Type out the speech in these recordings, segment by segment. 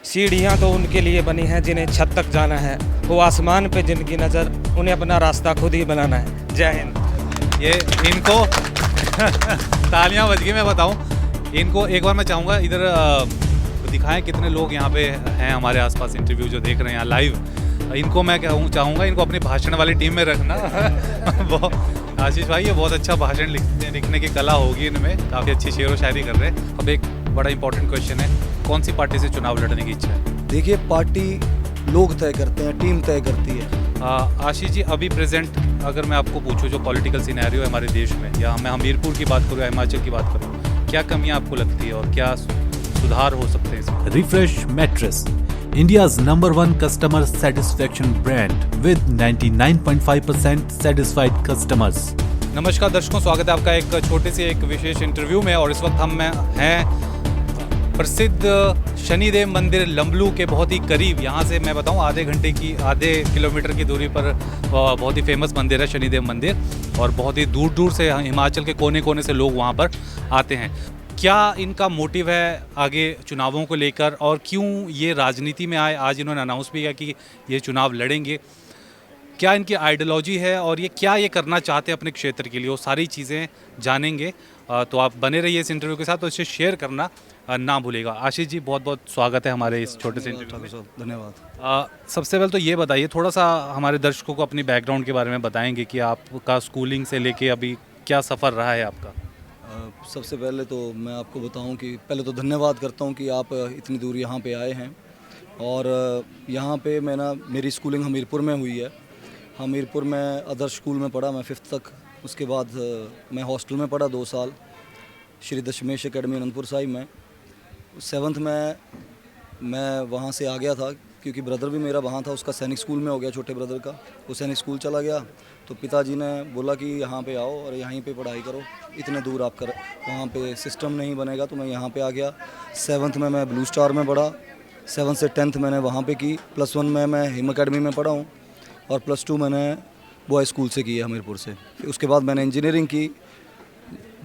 सीढ़ियाँ तो उनके लिए बनी हैं जिन्हें छत तक जाना है, वो आसमान पे जिनकी नज़र, उन्हें अपना रास्ता खुद ही बनाना है। जय हिंद। ये इनको तालियां बज गई। मैं बताऊं, इनको एक बार मैं चाहूँगा इधर दिखाएं कितने लोग यहाँ पे हैं हमारे आसपास इंटरव्यू जो देख रहे हैं यहाँ लाइव। इनको मैं चाहूँगा इनको अपनी भाषण वाली टीम में रखना। आशीष भाई, ये बहुत अच्छा भाषण लिखने की कला होगी इनमें, काफ़ी अच्छी शेर व शायरी कर रहे हैं। अब एक बड़ा इंपॉर्टेंट क्वेश्चन है, कौन सी पार्टी से चुनाव लड़ने की इच्छा है? देखिए, पार्टी लोग तय करते हैं, टीम तय करती है। आशीष जी, अभी प्रेजेंट अगर मैं आपको पूछूं जो पॉलिटिकल सिनेरियो है हमारे देश में, या मैं हमीरपुर की बात करूँ या हिमाचल की बात करूँ, क्या कमियां आपको लगती है और क्या सुधार हो सकते हैं इसमें? Refresh Mattress, India's #1 customer satisfaction brand with 99.5% satisfied customers. नमस्कार दर्शकों, स्वागत है आपका एक छोटे से एक विशेष इंटरव्यू में। और इस वक्त हम हैं प्रसिद्ध शनिदेव मंदिर लंबलू के बहुत ही करीब। यहाँ से मैं बताऊँ आधे किलोमीटर की दूरी पर बहुत ही फेमस मंदिर है शनिदेव मंदिर, और बहुत ही दूर दूर से हिमाचल के कोने कोने से लोग वहाँ पर आते हैं। क्या इनका मोटिव है आगे चुनावों को लेकर, और क्यों ये राजनीति में आए? आज इन्होंने अनाउंस भी किया कि ये चुनाव लड़ेंगे। क्या इनकी आइडियोलॉजी है और ये करना चाहते हैं अपने क्षेत्र के लिए, वो सारी चीज़ें जानेंगे। तो आप बने रहिए इस इंटरव्यू के साथ, तो इसे शेयर करना ना भूलेगा। आशीष जी, बहुत बहुत स्वागत है हमारे इस छोटे से इंटरव्यू में। धन्यवाद। सबसे पहले तो ये बताइए, थोड़ा सा हमारे दर्शकों को अपनी बैकग्राउंड के बारे में बताएंगे कि आपका स्कूलिंग से लेके अभी क्या सफ़र रहा है आपका? सबसे पहले तो मैं आपको बताऊं कि पहले तो धन्यवाद करता हूं कि आप इतनी दूर यहाँ पे आए हैं। और यहाँ पे मेरी स्कूलिंग हमीरपुर में हुई है। हमीरपुर में आदर्श स्कूल में पढ़ा मैं 5th तक। उसके बाद मैं हॉस्टल में पढ़ा 2 साल श्री दशमेश एकेडमी अनंतपुर साहिब में। 7th में मैं वहाँ से आ गया था क्योंकि ब्रदर भी मेरा वहाँ था, उसका सैनिक स्कूल में हो गया, छोटे ब्रदर का। वो सैनिक स्कूल चला गया तो पिताजी ने बोला कि यहाँ पे आओ और यहीं पे पढ़ाई करो, इतने दूर आप कर वहाँ पे सिस्टम नहीं बनेगा, तो मैं यहाँ पे आ गया। 7th में मैं ब्लू स्टार में पढ़ा। 7th से 10th मैंने वहाँ पे की। +1 में मैं हिम अकेडमी में पढ़ा हूँ, और +2 मैंने बॉय स्कूल से की है हमीरपुर से। फिर उसके बाद मैंने इंजीनियरिंग की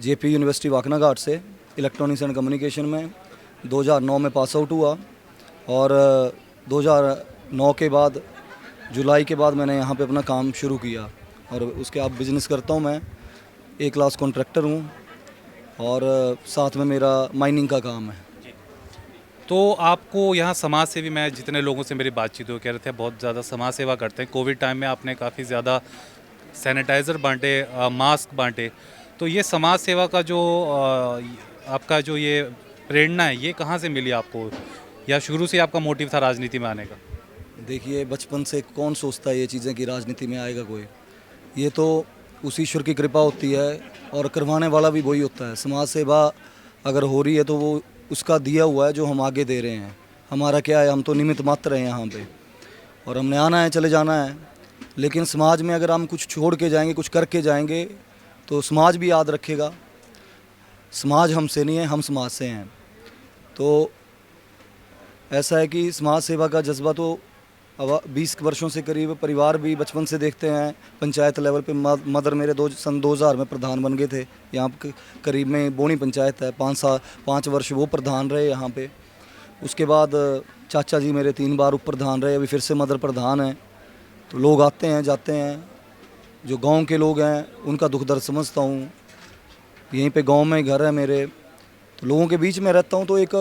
JP यूनिवर्सिटी वाकना घाट से इलेक्ट्रॉनिक्स एंड कम्युनिकेशन में। 2009 में पास आउट हुआ, और 2009 के बाद जुलाई के बाद मैंने यहाँ पे अपना काम शुरू किया। और उसके बाद बिज़नेस करता हूँ मैं, A क्लास कॉन्ट्रैक्टर हूँ, और साथ में मेरा माइनिंग का काम है। तो आपको यहाँ समाज सेवी, मैं जितने लोगों से मेरी बातचीत हुई कह रहे थे बहुत ज़्यादा समाज सेवा करते हैं। कोविड टाइम में आपने काफ़ी ज़्यादा सैनिटाइज़र बांटे, मास्क बांटे। तो ये समाज सेवा का जो आपका जो ये प्रेरणा है, ये कहाँ से मिली आपको, या शुरू से आपका मोटिव था राजनीति में आने का? देखिए, बचपन से कौन सोचता है ये चीज़ें कि राजनीति में आएगा कोई। ये तो उस ईश्वर की कृपा होती है, और करवाने वाला भी वही होता है। समाज सेवा अगर हो रही है तो वो उसका दिया हुआ है जो हम आगे दे रहे हैं। हमारा क्या है, हम तो निमित्त मात्र हैं यहाँ पे, और हमने आना है, चले जाना है। लेकिन समाज में अगर हम कुछ छोड़ के जाएंगे, कुछ करके जाएंगे, तो समाज भी याद रखेगा। समाज हमसे नहीं है, हम समाज से हैं। तो ऐसा है कि समाज सेवा का जज्बा तो 20 वर्षों से करीब, परिवार भी बचपन से देखते हैं। पंचायत लेवल पे मदर मेरे सन 2000 में प्रधान बन गए थे। यहाँ करीब में बोनी पंचायत है, 5 वर्ष वो प्रधान रहे यहाँ पे। उसके बाद चाचा जी मेरे 3 बार उप प्रधान रहे, अभी फिर से मदर प्रधान हैं। तो लोग आते हैं जाते हैं, जो गांव के लोग हैं उनका दुख दर्द समझता हूँ। यहीं पे गांव में घर है मेरे, तो लोगों के बीच में रहता हूँ। तो एक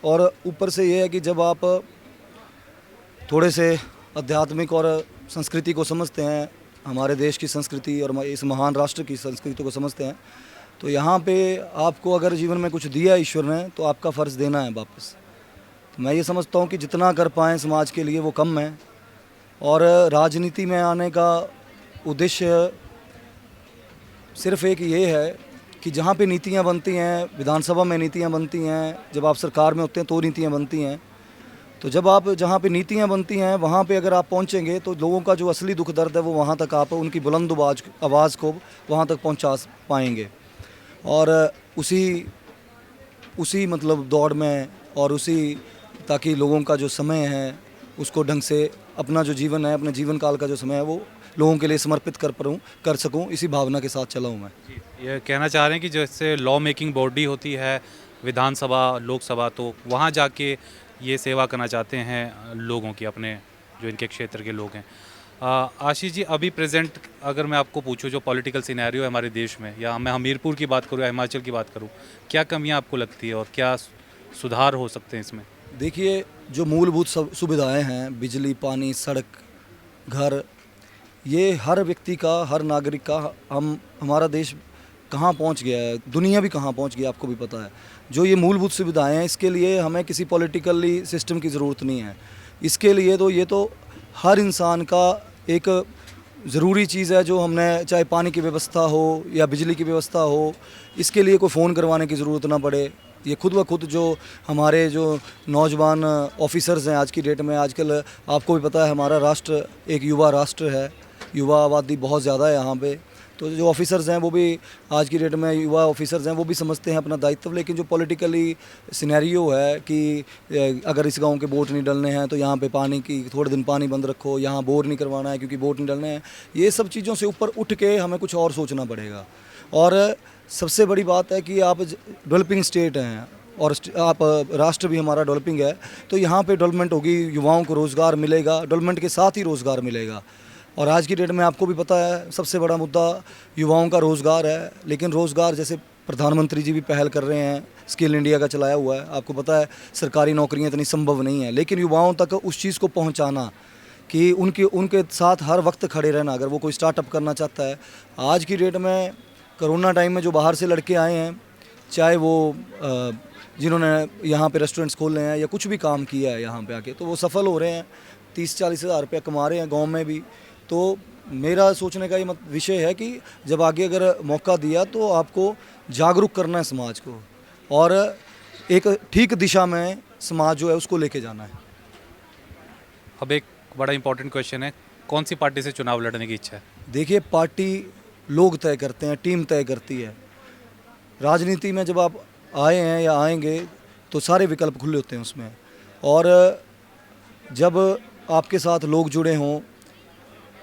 और ऊपर से ये है कि जब आप थोड़े से आध्यात्मिक और संस्कृति को समझते हैं, हमारे देश की संस्कृति और इस महान राष्ट्र की संस्कृति को समझते हैं, तो यहाँ पे आपको अगर जीवन में कुछ दिया ईश्वर ने, तो आपका फ़र्ज़ देना है वापस। तो मैं ये समझता हूँ कि जितना कर पाएँ समाज के लिए वो कम है। और राजनीति में आने का उद्देश्य सिर्फ़ एक ये है कि जहाँ पे नीतियाँ बनती हैं, विधानसभा में नीतियाँ बनती हैं, जब आप सरकार में होते हैं तो नीतियाँ बनती हैं। तो जब आप जहाँ पे नीतियाँ बनती हैं वहाँ पे अगर आप पहुँचेंगे, तो लोगों का जो असली दुख दर्द है वो वहाँ तक आप उनकी बुलंद आवाज़ को वहाँ तक पहुँचा पाएंगे। और उसी मतलब दौड़ में, और ताकि लोगों का जो समय है उसको ढंग से, अपना जो जीवन है, अपने जीवन काल का जो समय है वो लोगों के लिए समर्पित कर सकूं, इसी भावना के साथ चला हूँ मैं। ये कहना चाह रहे हैं कि जैसे लॉ मेकिंग बॉडी होती है विधानसभा, लोकसभा, तो वहाँ जाके ये सेवा करना चाहते हैं लोगों की, अपने जो इनके क्षेत्र के लोग हैं। आशीष जी, अभी प्रेजेंट अगर मैं आपको पूछूं जो पॉलिटिकल सिनेरियो है हमारे देश में, या मैं हमीरपुर की बात करूं या हिमाचल की बात करूं, क्या कमियां आपको लगती है और क्या सुधार हो सकते हैं इसमें? देखिए, जो मूलभूत सुविधाएं हैं, बिजली, पानी, सड़क, घर, ये हर व्यक्ति का, हर नागरिक का, हमारा देश कहाँ पहुँच गया है, दुनिया भी कहाँ पहुँच गई आपको भी पता है। जो ये मूलभूत सुविधाएं हैं, इसके लिए हमें किसी पॉलिटिकली सिस्टम की ज़रूरत नहीं है। इसके लिए तो ये तो हर इंसान का एक ज़रूरी चीज़ है, जो हमने, चाहे पानी की व्यवस्था हो या बिजली की व्यवस्था हो, इसके लिए कोई फ़ोन करवाने की ज़रूरत ना पड़े। ये खुद ब खुद जो हमारे जो नौजवान ऑफिसर्स हैं आज की डेट में, आजकल आपको भी पता है हमारा राष्ट्र एक युवा राष्ट्र है, युवा आबादी बहुत ज़्यादा है यहाँ पे। तो जो ऑफिसर्स हैं वो भी आज की डेट में, युवा ऑफिसर्स हैं, वो भी समझते हैं अपना दायित्व। लेकिन जो पॉलिटिकली सिनेरियो है कि अगर इस गांव के वोट नहीं डलने हैं तो यहाँ पे पानी की थोड़े दिन पानी बंद रखो, यहाँ बोर नहीं करवाना है क्योंकि वोट नहीं डलने हैं, ये सब चीज़ों से ऊपर उठ के हमें कुछ और सोचना पड़ेगा। और सबसे बड़ी बात है कि आप डेवलपिंग स्टेट हैं और आप राष्ट्र भी हमारा डेवलपिंग है, तो यहाँ पे डेवलपमेंट होगी, युवाओं को रोज़गार मिलेगा, डेवलपमेंट के साथ ही रोज़गार मिलेगा। और आज की डेट में आपको भी पता है सबसे बड़ा मुद्दा युवाओं का रोज़गार है। लेकिन रोज़गार, जैसे प्रधानमंत्री जी भी पहल कर रहे हैं, स्किल इंडिया का चलाया हुआ है, आपको पता है सरकारी नौकरियां इतनी संभव नहीं है, लेकिन युवाओं तक उस चीज़ को पहुंचाना कि उनके साथ हर वक्त खड़े रहना, अगर वो कोई स्टार्टअप करना चाहता है। आज की डेट में कोरोना टाइम में जो बाहर से लड़के आए हैं, चाहे वो जिन्होंने यहाँ पे रेस्टोरेंट्स खोले हैं या कुछ भी काम किया है यहाँ पे आके, तो वो सफल हो रहे हैं, 30-40 हज़ार रुपया कमा रहे हैं गांव में भी। तो मेरा सोचने का ये विषय है कि जब आगे अगर मौका दिया तो आपको जागरूक करना है समाज को, और एक ठीक दिशा में समाज जो है उसको लेके जाना है। अब एक बड़ा इंपॉर्टेंट क्वेश्चन है, कौन सी पार्टी से चुनाव लड़ने की इच्छा है? देखिए, पार्टी लोग तय करते हैं, टीम तय करती है। राजनीति में जब आप आए हैं या आएंगे तो सारे विकल्प खुले होते हैं उसमें, और जब आपके साथ लोग जुड़े हों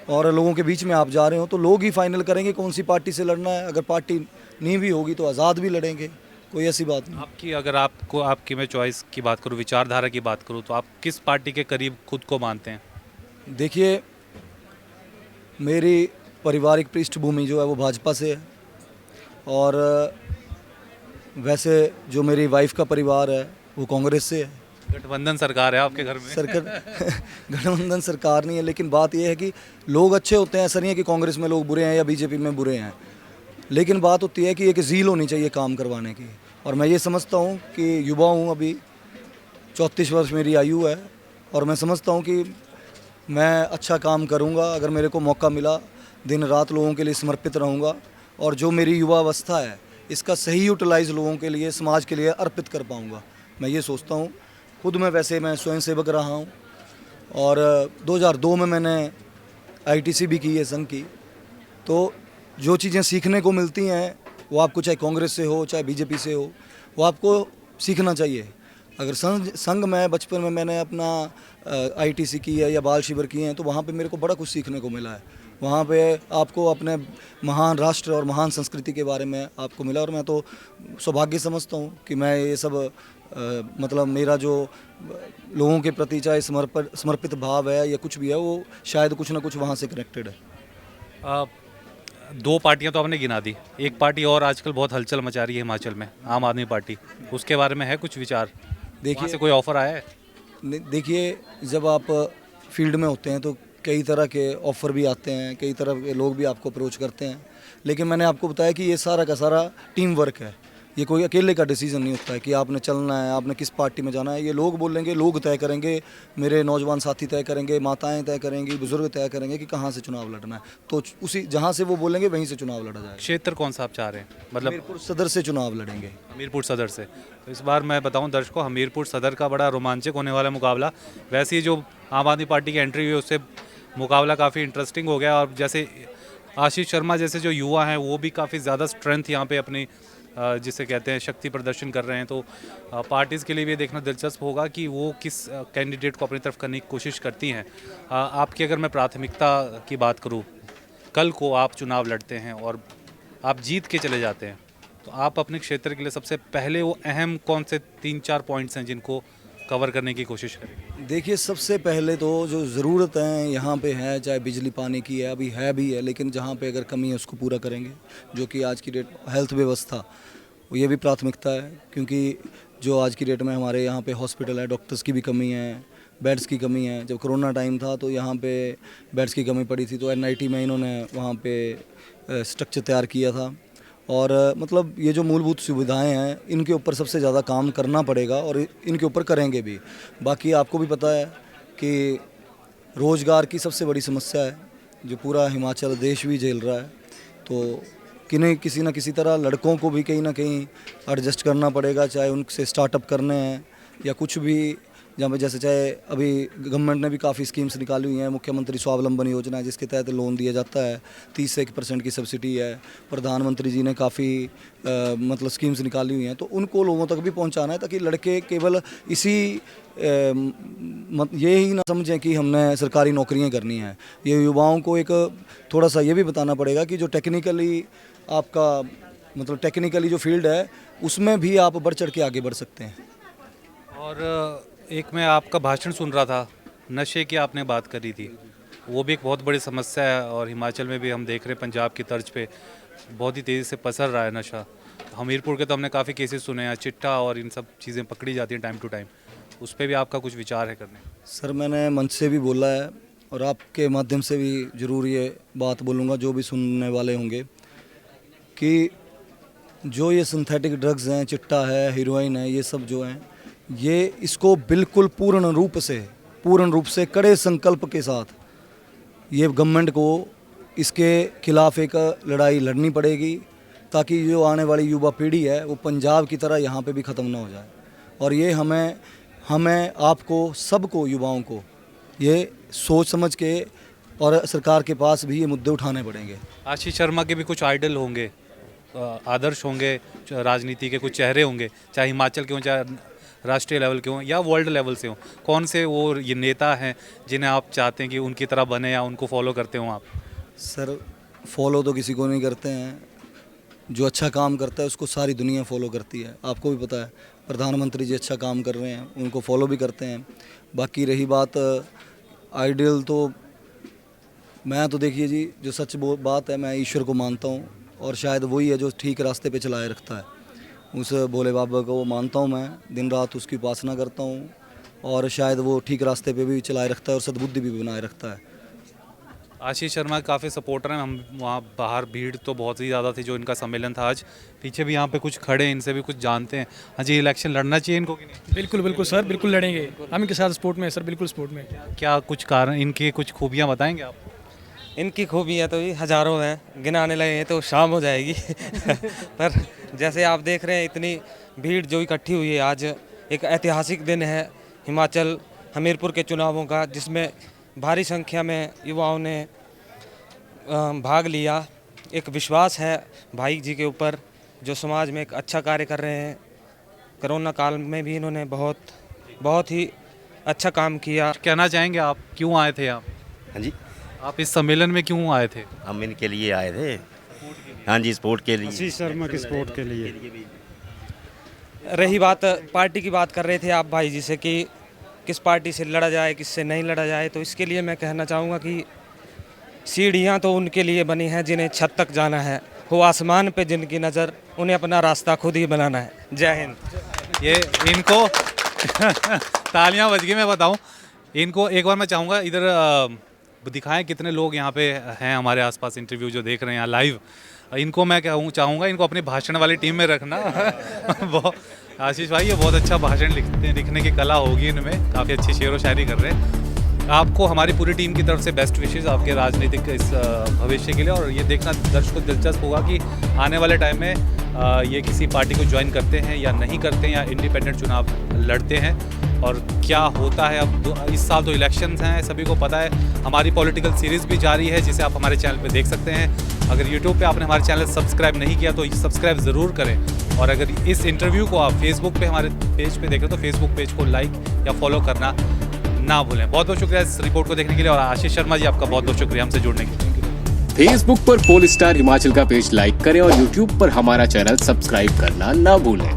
और लोगों के बीच में आप जा रहे हो तो लोग ही फाइनल करेंगे कौन सी पार्टी से लड़ना है। अगर पार्टी नहीं भी होगी तो आज़ाद भी लड़ेंगे, कोई ऐसी बात नहीं। आपकी, अगर आपकी मैं चॉइस की बात करूँ, विचारधारा की बात करूँ, तो आप किस पार्टी के करीब खुद को मानते हैं? देखिए, मेरी पारिवारिक पृष्ठभूमि जो है वो भाजपा से है, और वैसे जो मेरी वाइफ का परिवार है वो कांग्रेस से है। गठबंधन सरकार है आपके घर में? गठबंधन सरकार नहीं है, लेकिन बात यह है कि लोग अच्छे होते हैं, ऐसा नहीं है कि कांग्रेस में लोग बुरे हैं या बीजेपी में बुरे हैं, लेकिन बात होती है कि एक ज़ील होनी चाहिए काम करवाने की। और मैं ये समझता हूँ कि युवा हूँ, अभी 34 वर्ष मेरी आयु है, और मैं समझता हूँ कि मैं अच्छा काम करूँगा। अगर मेरे को मौका मिला, दिन रात लोगों के लिए समर्पित रहूँगा, और जो मेरी युवा अवस्था है इसका सही यूटिलाइज़ लोगों के लिए, समाज के लिए अर्पित कर पाऊँगा, मैं ये सोचता हूँ। खुद में वैसे मैं स्वयं सेवक रहा हूँ, और 2002 में मैंने आईटीसी भी की है संघ की। तो जो चीज़ें सीखने को मिलती हैं वो आपको, चाहे कांग्रेस से हो चाहे बीजेपी से हो, वो आपको सीखना चाहिए। अगर संघ में बचपन में मैंने अपना आईटीसी की है या बाल शिविर किए हैं, तो वहाँ पे मेरे को बड़ा कुछ सीखने को मिला है। वहाँ पे आपको अपने महान राष्ट्र और महान संस्कृति के बारे में आपको मिला, और मैं तो सौभाग्य समझता हूँ कि मैं ये सब मतलब मेरा जो लोगों के प्रति चाहे समर्पित भाव है या कुछ भी है, वो शायद कुछ ना कुछ वहाँ से कनेक्टेड है। 2 पार्टियां तो आपने गिना दी, एक पार्टी और आजकल बहुत हलचल मचा रही है हिमाचल में, आम आदमी पार्टी, उसके बारे में है कुछ विचार? वहाँ से कोई ऑफर आया है? देखिए, जब आप फील्ड में होते हैं तो कई तरह के ऑफ़र भी आते हैं, कई तरह के लोग भी आपको अप्रोच करते हैं, लेकिन मैंने आपको बताया कि ये सारा का सारा टीम वर्क है। ये कोई अकेले का डिसीजन नहीं होता है कि आपने चलना है, आपने किस पार्टी में जाना है। ये लोग बोलेंगे, लोग तय करेंगे, मेरे नौजवान साथी तय करेंगे, माताएं तय करेंगी, बुजुर्ग तय करेंगे कि कहाँ से चुनाव लड़ना है। तो उसी जहाँ से वो बोलेंगे वहीं से चुनाव लड़ा जाएगा। क्षेत्र कौन सा आप चाह रहे हैं? मतलब हमीरपुर सदर से चुनाव लड़ेंगे। हमीरपुर सदर से। तो इस बार मैं बताऊं दर्शकों, हमीरपुर सदर का बड़ा रोमांचक होने वाला मुकाबला। वैसे ही जो आम आदमी पार्टी की एंट्री हुई उससे मुकाबला काफ़ी इंटरेस्टिंग हो गया, और जैसे आशीष शर्मा जैसे जो युवा हैं वो भी काफ़ी ज़्यादा स्ट्रेंथ यहाँ पे अपनी जिसे कहते हैं शक्ति प्रदर्शन कर रहे हैं। तो पार्टीज़ के लिए भी देखना दिलचस्प होगा कि वो किस कैंडिडेट को अपनी तरफ करने की कोशिश करती हैं। आपकी अगर मैं प्राथमिकता की बात करूँ, कल को आप चुनाव लड़ते हैं और आप जीत के चले जाते हैं, तो आप अपने क्षेत्र के लिए सबसे पहले वो अहम कौन से 3-4 पॉइंट्स हैं जिनको कवर करने की कोशिश करेंगे? देखिए, सबसे पहले तो जो ज़रूरत है यहाँ पे है, चाहे बिजली पानी की है, अभी है भी है, लेकिन जहाँ पे अगर कमी है उसको पूरा करेंगे। जो कि आज की डेट हेल्थ व्यवस्था, ये भी प्राथमिकता है, क्योंकि जो आज की डेट में हमारे यहाँ पे हॉस्पिटल है, डॉक्टर्स की भी कमी है, बेड्स की कमी है। जब कोरोना टाइम था तो यहाँ पे बेड्स की कमी पड़ी थी, तो NIT में इन्होंने वहाँ पे स्ट्रक्चर तैयार किया था। और मतलब ये जो मूलभूत सुविधाएं हैं, इनके ऊपर सबसे ज़्यादा काम करना पड़ेगा और इनके ऊपर करेंगे भी। बाकी आपको भी पता है कि रोज़गार की सबसे बड़ी समस्या है, जो पूरा हिमाचल देश भी झेल रहा है। तो किसी न किसी तरह लड़कों को भी कहीं ना कहीं एडजस्ट करना पड़ेगा, चाहे उनसे स्टार्टअप करने हैं या कुछ भी। जहाँ पे जैसे चाहे अभी गवर्नमेंट ने भी काफ़ी स्कीम्स निकाली हुई हैं, मुख्यमंत्री स्वावलंबन योजना है जिसके तहत लोन दिया जाता है, 30 से 1% की सब्सिडी है। प्रधानमंत्री जी ने काफ़ी मतलब स्कीम्स निकाली हुई हैं, तो उनको लोगों तक भी पहुंचाना है, ताकि लड़के केवल इसी ये ही ना समझें कि हमने सरकारी नौकरियां करनी हैं। ये युवाओं को एक थोड़ा सा ये भी बताना पड़ेगा कि जो टेक्निकली आपका मतलब टेक्निकली जो फील्ड है, उसमें भी आप बढ़ चढ़ के आगे बढ़ सकते हैं। और एक मैं आपका भाषण सुन रहा था, नशे की आपने बात करी थी, वो भी एक बहुत बड़ी समस्या है और हिमाचल में भी हम देख रहे हैं पंजाब की तर्ज पे बहुत ही तेज़ी से पसर रहा है नशा। हमीरपुर के तो हमने काफ़ी केसेस सुने हैं, चिट्टा और इन सब चीज़ें पकड़ी जाती हैं टाइम टू टाइम, उस पर भी आपका कुछ विचार है करने? सर, मैंने मंच से भी बोला है और आपके माध्यम से भी ज़रूर ये बात बोलूँगा, जो भी सुनने वाले होंगे, कि जो ये सिंथेटिक ड्रग्स हैं, चिट्टा है, हीरोइन है, ये सब जो हैं, ये इसको बिल्कुल पूर्ण रूप से कड़े संकल्प के साथ ये गवर्नमेंट को इसके खिलाफ एक लड़ाई लड़नी पड़ेगी, ताकि जो आने वाली युवा पीढ़ी है वो पंजाब की तरह यहाँ पे भी ख़त्म ना हो जाए। और ये हमें आपको सबको, युवाओं को ये सोच समझ के और सरकार के पास भी ये मुद्दे उठाने पड़ेंगे। आशीष शर्मा के भी कुछ आइडल होंगे, आदर्श होंगे, राजनीति के कुछ चेहरे होंगे, चाहे हिमाचल के हों, चाहे राष्ट्रीय लेवल के हों या वर्ल्ड लेवल से हों। कौन से वो ये नेता हैं जिन्हें आप चाहते हैं कि उनकी तरह बने या उनको फॉलो करते हों आप? सर, फॉलो तो किसी को नहीं करते हैं, जो अच्छा काम करता है उसको सारी दुनिया फॉलो करती है। आपको भी पता है, प्रधानमंत्री जी अच्छा काम कर रहे हैं, उनको फॉलो भी करते हैं। बाकी रही बात आइडियल, तो मैं तो देखिए जी, जो सच बात है, मैं ईश्वर को मानता हूँ और शायद वही है जो ठीक रास्ते पे चलाए रखता है। उस भोले बाबा को मानता हूँ, मैं दिन रात उसकी उपासना करता हूँ और शायद वो ठीक रास्ते पे भी चलाए रखता है और सद्बुद्धि भी बनाए रखता है। आशीष शर्मा काफ़ी सपोर्टर हैं, हम वहाँ बाहर भीड़ तो बहुत ही ज़्यादा थी जो इनका सम्मेलन था आज। पीछे भी यहाँ पे कुछ खड़े हैं, इनसे भी कुछ जानते हैं। हाँ जी, इलेक्शन लड़ना चाहिए इनको कि नहीं? बिल्कुल बिल्कुल सर, बिल्कुल लड़ेंगे, हम इनके साथ सपोर्ट में है सर, बिल्कुल सपोर्ट में। क्या कुछ कारण, इनकी कुछ खूबियाँ बताएंगे आप? इनकी खूबियाँ तो ये हज़ारों हैं, गिनाने लगे तो शाम हो जाएगी पर जैसे आप देख रहे हैं, इतनी भीड़ जो इकट्ठी हुई है आज, एक ऐतिहासिक दिन है हिमाचल हमीरपुर के चुनावों का, जिसमें भारी संख्या में युवाओं ने भाग लिया। एक विश्वास है भाई जी के ऊपर, जो समाज में एक अच्छा कार्य कर रहे हैं। कोरोना काल में भी इन्होंने बहुत ही अच्छा काम किया। कहना चाहेंगे आप, क्यों आए थे आप? हाँ जी, आप इस सम्मेलन में क्यों आए थे? हम इनके लिए आए थे। हाँ जी, स्पोर्ट के लिए। आशीष शर्मा के स्पोर्ट के लिए। रही बात पार्टी की, बात कर रहे थे आप भाई जी से कि किस पार्टी से लड़ा जाए, किससे नहीं लड़ा जाए, तो इसके लिए मैं कहना चाहूँगा कि सीढ़ियाँ तो उनके लिए बनी हैं जिन्हें छत तक जाना है, वो आसमान पे जिनकी नज़र, उन्हें अपना रास्ता खुद ही बनाना है। जय हिंद। ये इनको तालियां बज गई। मैं बताऊं इनको, एक बार मैं चाहूँगा इधर दिखाएं कितने लोग यहाँ पे हैं हमारे आसपास, इंटरव्यू जो देख रहे हैं यहाँ लाइव। इनको मैं चाहूँगा इनको अपनी भाषण वाली टीम में रखना बहुत आशीष भाई, ये बहुत अच्छा भाषण लिखने की कला होगी इनमें, काफ़ी अच्छी शेर व शायरी कर रहे हैं। आपको हमारी पूरी टीम की तरफ से बेस्ट विशेज़ आपके राजनीतिक इस भविष्य के लिए। और ये देखना दर्शकों को दिलचस्प होगा कि आने वाले टाइम में ये किसी पार्टी को ज्वाइन करते हैं या नहीं करते हैं, या इंडिपेंडेंट चुनाव लड़ते हैं, और क्या होता है। अब इस साल तो इलेक्शंस हैं, सभी को पता है। हमारी पॉलिटिकल सीरीज़ भी जारी है, जिसे आप हमारे चैनल पे देख सकते हैं। अगर यूट्यूब पे आपने हमारे चैनल सब्सक्राइब नहीं किया तो सब्सक्राइब ज़रूर करें। और अगर इस इंटरव्यू को आप फेसबुक पे हमारे पेज पे देख रहे हो तो फेसबुक पेज को लाइक या फॉलो करना ना भूलें। बहुत बहुत शुक्रिया इस रिपोर्ट को देखने के लिए, और आशीष शर्मा जी आपका बहुत बहुत शुक्रिया हमसे जुड़ने के लिए। फेसबुक पर पोल स्टार हिमाचल का पेज लाइक करें और यूट्यूब पर हमारा चैनल सब्सक्राइब करना ना भूलें।